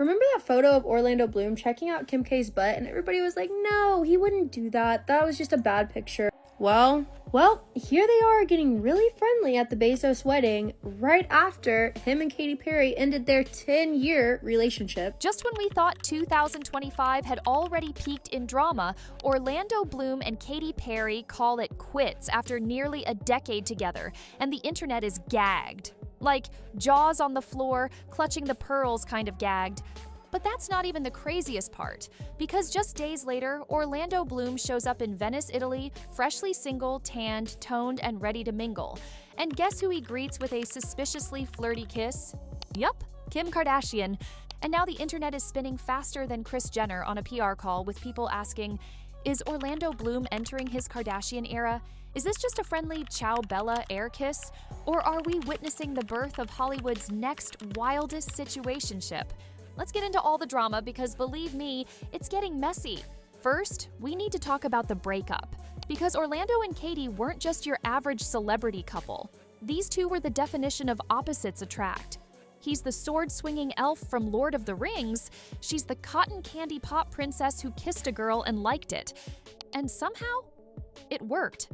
Remember that photo of Orlando Bloom checking out Kim K's butt and everybody was like, no, he wouldn't do that. That was just a bad picture. Well, here they are getting really friendly at the Bezos wedding right after him and Katy Perry ended their 10-year relationship. Just when we thought 2025 had already peaked in drama, Orlando Bloom and Katy Perry call it quits after nearly a decade together, and the internet is gagged. Like, jaws on the floor, clutching the pearls kind of gagged. But that's not even the craziest part, because just days later, Orlando Bloom shows up in Venice, Italy, freshly single, tanned, toned, and ready to mingle. And guess who he greets with a suspiciously flirty kiss? Yup, Kim Kardashian. And now the internet is spinning faster than Kris Jenner on a PR call with people asking, is Orlando Bloom entering his Kardashian era? Is this just a friendly Ciao Bella air kiss? Or are we witnessing the birth of Hollywood's next wildest situationship? Let's get into all the drama because believe me, it's getting messy. First, we need to talk about the breakup. Because Orlando and Katy weren't just your average celebrity couple. These two were the definition of opposites attract. He's the sword-swinging elf from Lord of the Rings. She's the cotton candy pop princess who kissed a girl and liked it. And somehow, it worked.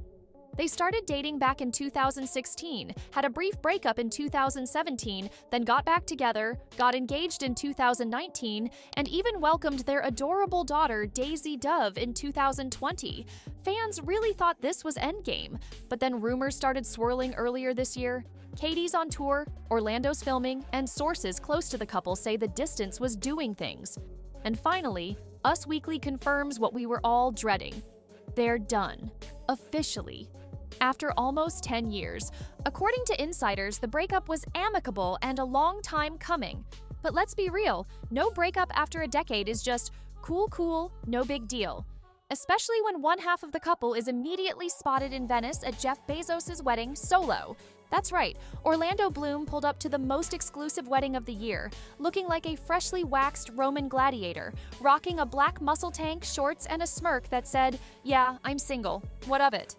They started dating back in 2016, had a brief breakup in 2017, then got back together, got engaged in 2019, and even welcomed their adorable daughter, Daisy Dove, in 2020. Fans really thought this was endgame, but then rumors started swirling earlier this year. Katy's on tour, Orlando's filming, and sources close to the couple say the distance was doing things. And finally, Us Weekly confirms what we were all dreading. They're done. Officially. After almost 10 years. According to insiders, the breakup was amicable and a long time coming. But let's be real, no breakup after a decade is just cool, no big deal. Especially when one half of the couple is immediately spotted in Venice at Jeff Bezos' wedding solo. That's right, Orlando Bloom pulled up to the most exclusive wedding of the year, looking like a freshly waxed Roman gladiator, rocking a black muscle tank, shorts, and a smirk that said, "Yeah, I'm single. What of it?"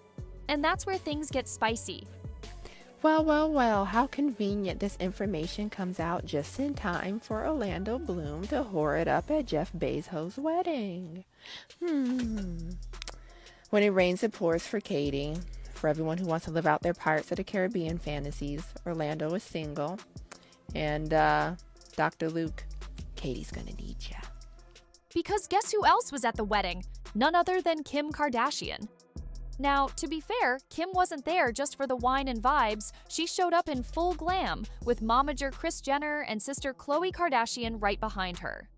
And that's where things get spicy. Well, how convenient this information comes out just in time for Orlando Bloom to whore it up at Jeff Bezos' wedding. When it rains, it pours for Katy. For everyone who wants to live out their Pirates of the Caribbean fantasies, Orlando is single. And, Dr. Luke, Katy's gonna need ya. Because guess who else was at the wedding? None other than Kim Kardashian. Now, to be fair, Kim wasn't there just for the wine and vibes. She showed up in full glam, with momager Kris Jenner and sister Khloe Kardashian right behind her.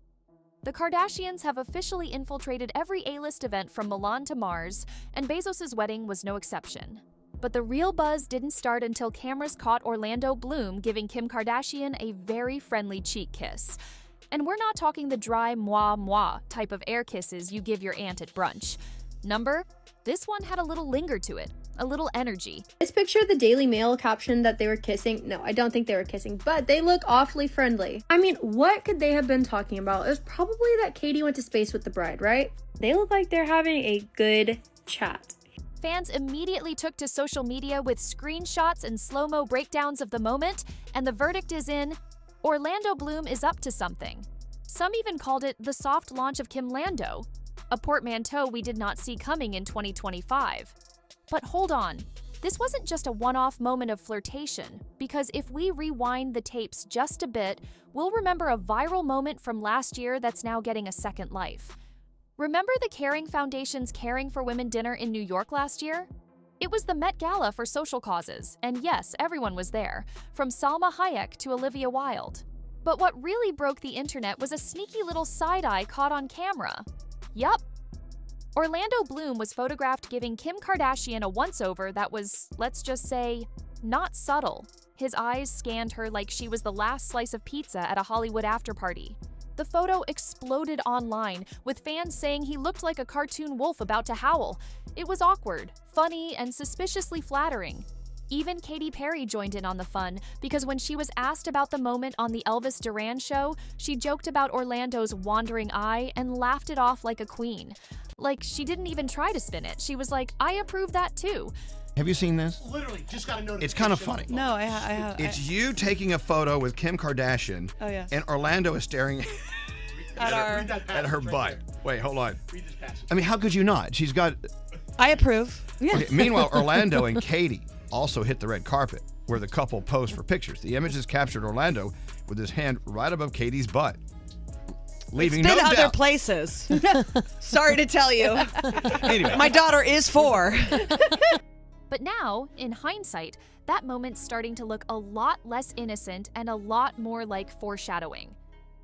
The Kardashians have officially infiltrated every A-list event from Milan to Mars, and Bezos' wedding was no exception. But the real buzz didn't start until cameras caught Orlando Bloom giving Kim Kardashian a very friendly cheek kiss. And we're not talking the dry moi type of air kisses you give your aunt at brunch. This one had a little linger to it, a little energy. This picture, the Daily Mail captioned that they were kissing. No, I don't think they were kissing, but they look awfully friendly. I mean, what could they have been talking about? It was probably that Katy went to space with the bride, right? They look like they're having a good chat. Fans immediately took to social media with screenshots and slow-mo breakdowns of the moment, and the verdict is in: Orlando Bloom is up to something. Some even called it the soft launch of Kim Lando, a portmanteau we did not see coming in 2025. But hold on, this wasn't just a one-off moment of flirtation, because if we rewind the tapes just a bit, we'll remember a viral moment from last year that's now getting a second life. Remember the Caring Foundation's Caring for Women dinner in New York last year? It was the Met Gala for social causes, and yes, everyone was there, from Salma Hayek to Olivia Wilde. But what really broke the internet was a sneaky little side-eye caught on camera. Yup. Orlando Bloom was photographed giving Kim Kardashian a once-over that was, let's just say, not subtle. His eyes scanned her like she was the last slice of pizza at a Hollywood after-party. The photo exploded online, with fans saying he looked like a cartoon wolf about to howl. It was awkward, funny, and suspiciously flattering. Even Katy Perry joined in on the fun, because when she was asked about the moment on the Elvis Duran show, she joked about Orlando's wandering eye and laughed it off like a queen. Like, she didn't even try to spin it. She was like, "I approve that too." Have you seen this? Literally, just got a notification. It's kind of funny. No, I have. It's you taking a photo with Kim Kardashian. Oh, yeah. And Orlando is staring At her butt. Wait, hold on. I mean, how could you not? She's got... I approve. Yeah. Okay, meanwhile, Orlando and Katy also hit the red carpet, where the couple posed for pictures. The images captured Orlando with his hand right above Katy's butt, leaving It's been no other doubt. places. Sorry to tell you. Anyway. My daughter is 4. But now, in hindsight, that moment's starting to look a lot less innocent and a lot more like foreshadowing.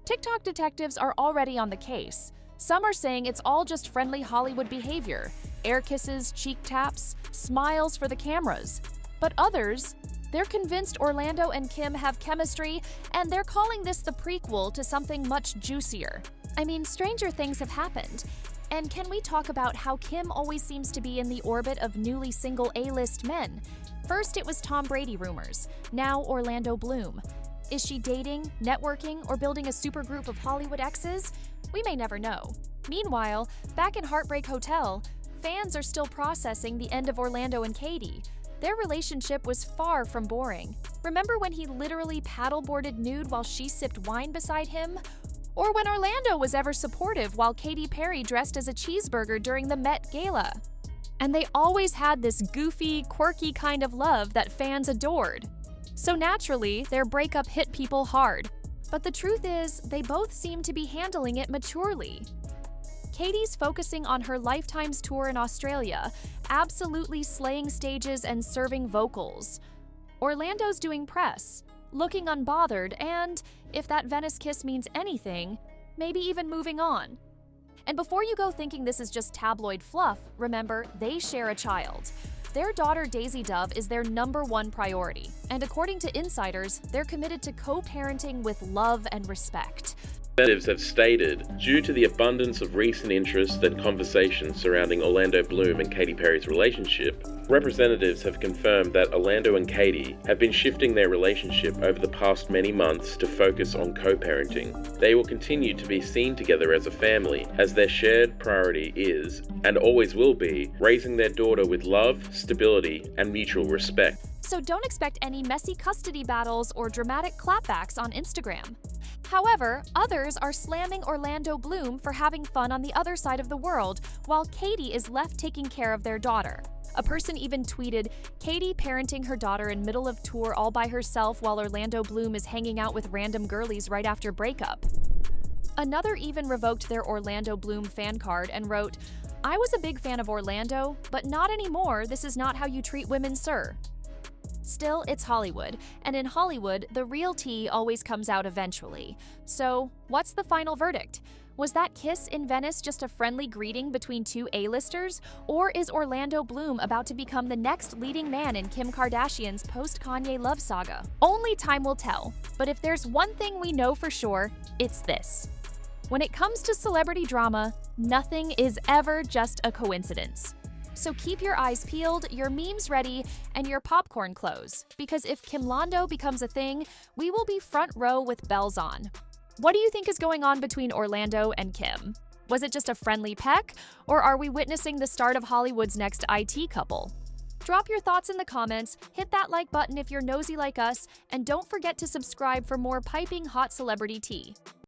TikTok detectives are already on the case. Some are saying it's all just friendly Hollywood behavior, air kisses, cheek taps, smiles for the cameras. But others, they're convinced Orlando and Kim have chemistry, and they're calling this the prequel to something much juicier. I mean, stranger things have happened. And can we talk about how Kim always seems to be in the orbit of newly single A-list men? First, it was Tom Brady rumors. Now, Orlando Bloom. Is she dating, networking, or building a supergroup of Hollywood exes? We may never know. Meanwhile, back in Heartbreak Hotel, fans are still processing the end of Orlando and Katy. Their relationship was far from boring. Remember when he literally paddleboarded nude while she sipped wine beside him? Or when Orlando was ever supportive while Katy Perry dressed as a cheeseburger during the Met Gala? And they always had this goofy, quirky kind of love that fans adored. So naturally, their breakup hit people hard. But the truth is, they both seem to be handling it maturely. Katy's focusing on her Lifetime's tour in Australia, absolutely slaying stages and serving vocals. Orlando's doing press, looking unbothered, and, if that Venice kiss means anything, maybe even moving on. And before you go thinking this is just tabloid fluff, remember, they share a child. Their daughter Daisy Dove is their #1 priority, and according to insiders, they're committed to co-parenting with love and respect. Representatives have stated, due to the abundance of recent interest and conversations surrounding Orlando Bloom and Katy Perry's relationship, representatives have confirmed that Orlando and Katy have been shifting their relationship over the past many months to focus on co-parenting. They will continue to be seen together as a family, as their shared priority is, and always will be, raising their daughter with love, stability, and mutual respect. So don't expect any messy custody battles or dramatic clapbacks on Instagram. However, others are slamming Orlando Bloom for having fun on the other side of the world, while Katy is left taking care of their daughter. A person even tweeted, Katy parenting her daughter in middle of tour all by herself while Orlando Bloom is hanging out with random girlies right after breakup. Another even revoked their Orlando Bloom fan card and wrote, I was a big fan of Orlando, but not anymore. This is not how you treat women, sir. Still, it's Hollywood, and in Hollywood, the real tea always comes out eventually. So, what's the final verdict? Was that kiss in Venice just a friendly greeting between two A-listers? Or is Orlando Bloom about to become the next leading man in Kim Kardashian's post-Kanye love saga? Only time will tell, but if there's one thing we know for sure, it's this. When it comes to celebrity drama, nothing is ever just a coincidence. So keep your eyes peeled, your memes ready, and your popcorn close, because if Kimlando becomes a thing, we will be front row with bells on. What do you think is going on between Orlando and Kim? Was it just a friendly peck, or are we witnessing the start of Hollywood's next IT couple? Drop your thoughts in the comments, hit that like button if you're nosy like us, and don't forget to subscribe for more piping hot celebrity tea.